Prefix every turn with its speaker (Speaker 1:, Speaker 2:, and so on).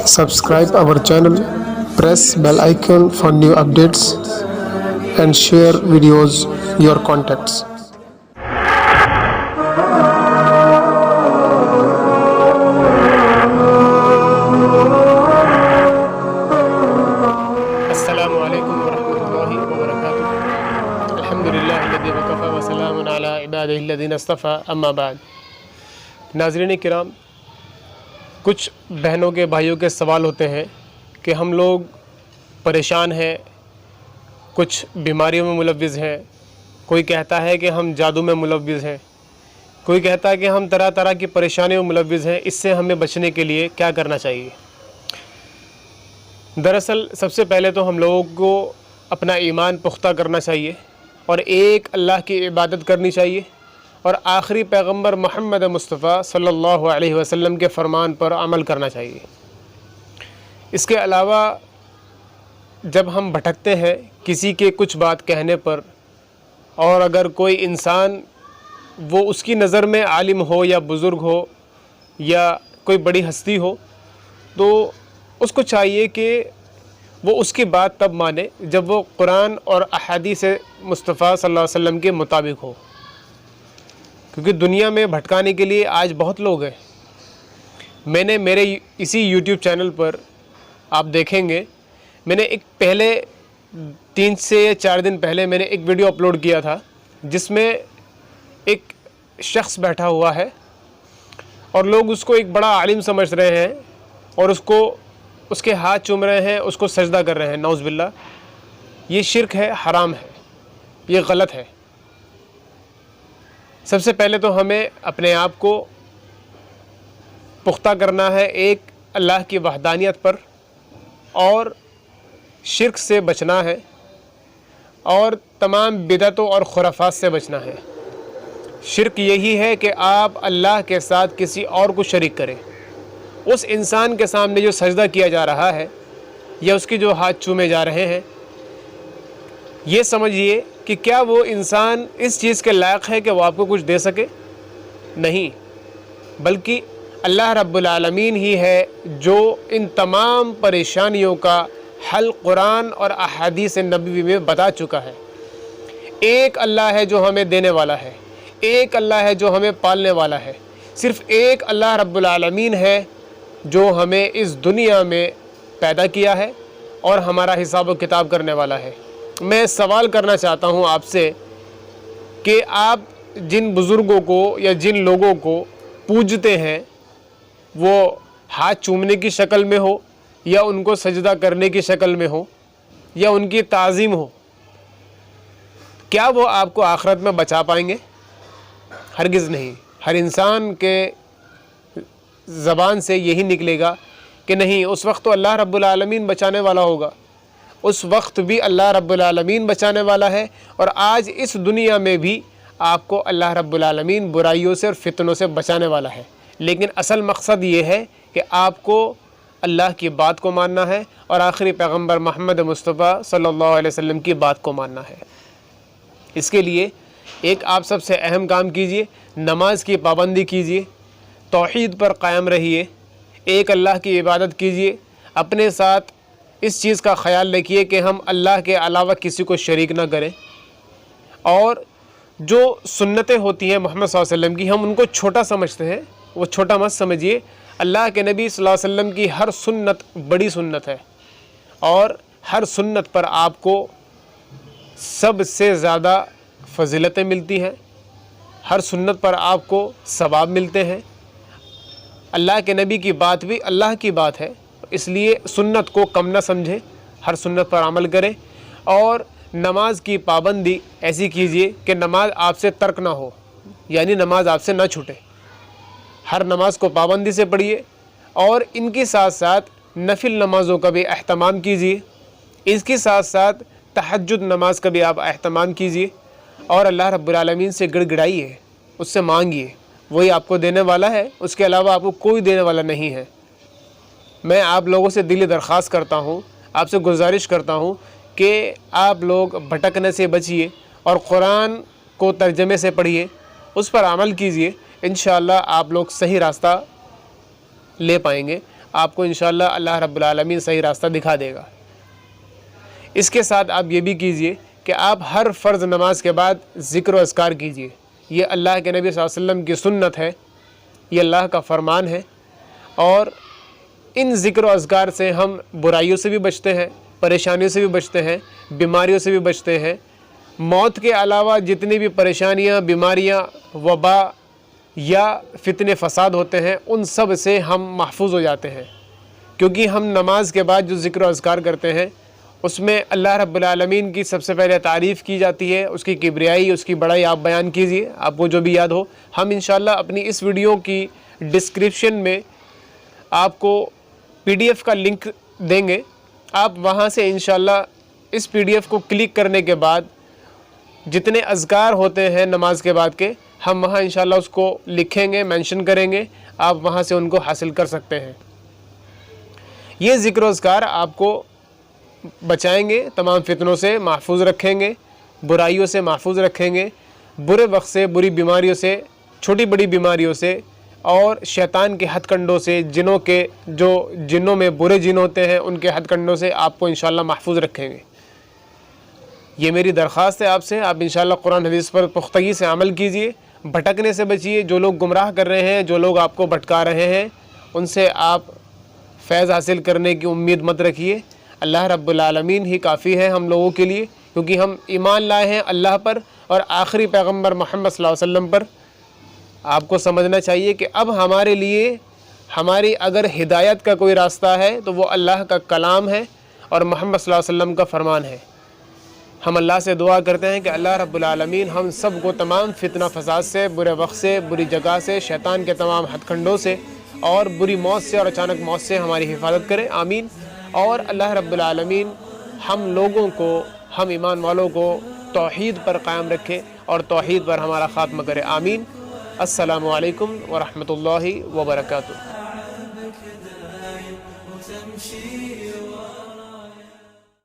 Speaker 1: Subscribe our channel, press bell icon for new updates and share videos your contacts. السلام علیکم ورحمۃ اللہ وبرکاتہ۔ الحمدللہ الذی وکفی وسلام علی عبادہ الذین اصطفی، اما بعد۔ ناظرین کرام، کچھ بہنوں کے بھائیوں کے سوال ہوتے ہیں کہ ہم لوگ پریشان ہیں، کچھ بیماریوں میں ملوث ہیں، کوئی کہتا ہے کہ ہم جادو میں ملوث ہیں، کوئی کہتا ہے کہ ہم طرح طرح کی پریشانیوں میں ملوث ہیں، اس سے ہمیں بچنے کے لیے کیا کرنا چاہیے؟ دراصل سب سے پہلے تو ہم لوگوں کو اپنا ایمان پختہ کرنا چاہیے اور ایک اللہ کی عبادت کرنی چاہیے اور آخری پیغمبر محمد مصطفیٰ صلی اللہ علیہ وسلم کے فرمان پر عمل کرنا چاہیے۔ اس کے علاوہ جب ہم بھٹکتے ہیں کسی کے کچھ بات کہنے پر، اور اگر کوئی انسان وہ اس کی نظر میں عالم ہو یا بزرگ ہو یا کوئی بڑی ہستی ہو، تو اس کو چاہیے کہ وہ اس کی بات تب مانے جب وہ قرآن اور احادیث مصطفیٰ صلی اللہ علیہ وسلم کے مطابق ہو، کیونکہ دنیا میں بھٹکانے کے لیے آج بہت لوگ ہیں۔ میں نے میرے اسی یوٹیوب چینل پر آپ دیکھیں گے، میں نے ایک پہلے 3 سے 4 دن پہلے میں نے ایک ویڈیو اپلوڈ کیا تھا جس میں ایک شخص بیٹھا ہوا ہے اور لوگ اس کو ایک بڑا عالم سمجھ رہے ہیں اور اس کے ہاتھ چوم رہے ہیں، اس کو سجدہ کر رہے ہیں۔ نعوذ باللہ، یہ شرک ہے، حرام ہے، یہ غلط ہے۔ سب سے پہلے تو ہمیں اپنے آپ کو پختہ کرنا ہے ایک اللہ کی وحدانیت پر، اور شرک سے بچنا ہے، اور تمام بدعتوں اور خرافات سے بچنا ہے۔ شرک یہی ہے کہ آپ اللہ کے ساتھ کسی اور کو شریک کریں۔ اس انسان کے سامنے جو سجدہ کیا جا رہا ہے یا اس کے جو ہاتھ چومے جا رہے ہیں، یہ سمجھیے کہ کیا وہ انسان اس چیز کے لائق ہے کہ وہ آپ کو کچھ دے سکے؟ نہیں، بلکہ اللہ رب العالمین ہی ہے جو ان تمام پریشانیوں کا حل قرآن اور احادیث نبوی میں بتا چکا ہے۔ ایک اللہ ہے جو ہمیں دینے والا ہے، ایک اللہ ہے جو ہمیں پالنے والا ہے، صرف ایک اللہ رب العالمین ہے جو ہمیں اس دنیا میں پیدا کیا ہے اور ہمارا حساب و کتاب کرنے والا ہے۔ میں سوال کرنا چاہتا ہوں آپ سے کہ آپ جن بزرگوں کو یا جن لوگوں کو پوجتے ہیں، وہ ہاتھ چومنے کی شکل میں ہو یا ان کو سجدہ کرنے کی شکل میں ہو یا ان کی تعظیم ہو، کیا وہ آپ کو آخرت میں بچا پائیں گے؟ ہرگز نہیں۔ ہر انسان کے زبان سے یہی نکلے گا کہ نہیں، اس وقت تو اللہ رب العالمین بچانے والا ہوگا۔ اس وقت بھی اللہ رب العالمین بچانے والا ہے، اور آج اس دنیا میں بھی آپ کو اللہ رب العالمین برائیوں سے اور فتنوں سے بچانے والا ہے۔ لیکن اصل مقصد یہ ہے کہ آپ کو اللہ کی بات کو ماننا ہے اور آخری پیغمبر محمد مصطفیٰ صلی اللہ علیہ وسلم کی بات کو ماننا ہے۔ اس کے لیے ایک آپ سب سے اہم کام کیجئے، نماز کی پابندی کیجئے، توحید پر قائم رہیے، ایک اللہ کی عبادت کیجئے، اپنے ساتھ اس چیز کا خیال رکھیے کہ ہم اللہ کے علاوہ کسی کو شریک نہ کریں، اور جو سنتیں ہوتی ہیں محمد صلی اللہ علیہ وسلم کی، ہم ان کو چھوٹا سمجھتے ہیں، وہ چھوٹا مت سمجھیے۔ اللہ کے نبی صلی اللہ علیہ وسلم کی ہر سنت بڑی سنت ہے، اور ہر سنت پر آپ کو سب سے زیادہ فضیلتیں ملتی ہیں، ہر سنت پر آپ کو ثواب ملتے ہیں۔ اللہ کے نبی کی بات بھی اللہ کی بات ہے، اس لیے سنت کو کم نہ سمجھیں، ہر سنت پر عمل کریں، اور نماز کی پابندی ایسی کیجئے کہ نماز آپ سے ترک نہ ہو، یعنی نماز آپ سے نہ چھوٹے۔ ہر نماز کو پابندی سے پڑھیے، اور ان کے ساتھ ساتھ نفل نمازوں کا بھی اہتمام کیجئے، اس کے ساتھ ساتھ تہجد نماز کا بھی آپ اہتمام کیجئے، اور اللہ رب العالمین سے گڑ گڑائیے، اس سے مانگیے، وہی آپ کو دینے والا ہے، اس کے علاوہ آپ کو کوئی دینے والا نہیں ہے۔ میں آپ لوگوں سے دلی درخواست کرتا ہوں، آپ سے گزارش کرتا ہوں کہ آپ لوگ بھٹکنے سے بچیے اور قرآن کو ترجمے سے پڑھیے، اس پر عمل کیجئے، انشاءاللہ آپ لوگ صحیح راستہ لے پائیں گے۔ آپ کو انشاءاللہ اللہ رب العالمین صحیح راستہ دکھا دے گا۔ اس کے ساتھ آپ یہ بھی کیجئے کہ آپ ہر فرض نماز کے بعد ذکر و اذکار کیجئے۔ یہ اللہ کے نبی صلی اللہ علیہ وسلم کی سنت ہے، یہ اللہ کا فرمان ہے، اور ان ذکر و اذکار سے ہم برائیوں سے بھی بچتے ہیں، پریشانیوں سے بھی بچتے ہیں، بیماریوں سے بھی بچتے ہیں۔ موت کے علاوہ جتنی بھی پریشانیاں، بیماریاں، وبا یا فتنے فساد ہوتے ہیں، ان سب سے ہم محفوظ ہو جاتے ہیں، کیونکہ ہم نماز کے بعد جو ذکر و اذکار کرتے ہیں اس میں اللہ رب العالمین کی سب سے پہلے تعریف کی جاتی ہے، اس کی کبریائی، اس کی بڑائی آپ بیان کیجئے، آپ کو جو بھی یاد ہو۔ ہم انشاءاللہ اپنی اس ویڈیو کی ڈسکرپشن میں آپ کو PDF کا لنک دیں گے، آپ وہاں سے انشاءاللہ اس PDF کو کلک کرنے کے بعد جتنے اذکار ہوتے ہیں نماز کے بعد کے، ہم وہاں انشاءاللہ اس کو لکھیں گے، مینشن کریں گے، آپ وہاں سے ان کو حاصل کر سکتے ہیں۔ یہ ذکر و اذکار آپ کو بچائیں گے، تمام فتنوں سے محفوظ رکھیں گے، برائیوں سے محفوظ رکھیں گے، برے وقت سے، بری بیماریوں سے، چھوٹی بڑی بیماریوں سے، اور شیطان کے ہتھ کنڈوں سے، جنوں میں برے جن ہوتے ہیں ان کے ہتھ کنڈوں سے آپ کو انشاءاللہ محفوظ رکھیں گے۔ یہ میری درخواست ہے آپ سے، آپ انشاءاللہ قرآن حدیث پر پختگی سے عمل کیجئے، بھٹکنے سے بچیے۔ جو لوگ گمراہ کر رہے ہیں، جو لوگ آپ کو بھٹکا رہے ہیں، ان سے آپ فیض حاصل کرنے کی امید مت رکھیے۔ اللہ رب العالمین ہی کافی ہے ہم لوگوں کے لیے، کیونکہ ہم ایمان لائے ہیں اللہ پر اور آخری پیغمبر محمد صلی اللہ علیہ وسلم پر۔ آپ کو سمجھنا چاہیے کہ اب ہمارے لیے، ہماری اگر ہدایت کا کوئی راستہ ہے تو وہ اللہ کا کلام ہے اور محمد صلی اللہ علیہ وسلم کا فرمان ہے۔ ہم اللہ سے دعا کرتے ہیں کہ اللہ رب العالمین ہم سب کو تمام فتنہ فساد سے، برے وقت سے، بری جگہ سے، شیطان کے تمام ہتھ کنڈوں سے اور بری موت سے اور اچانک موت سے ہماری حفاظت کرے، آمین۔ اور اللہ رب العالمین ہم لوگوں کو، ہم ایمان والوں کو توحید پر قائم رکھے اور توحید پر ہمارا خاتمہ کرے، آمین۔ السلام علیکم ورحمۃ اللہ وبرکاتہ۔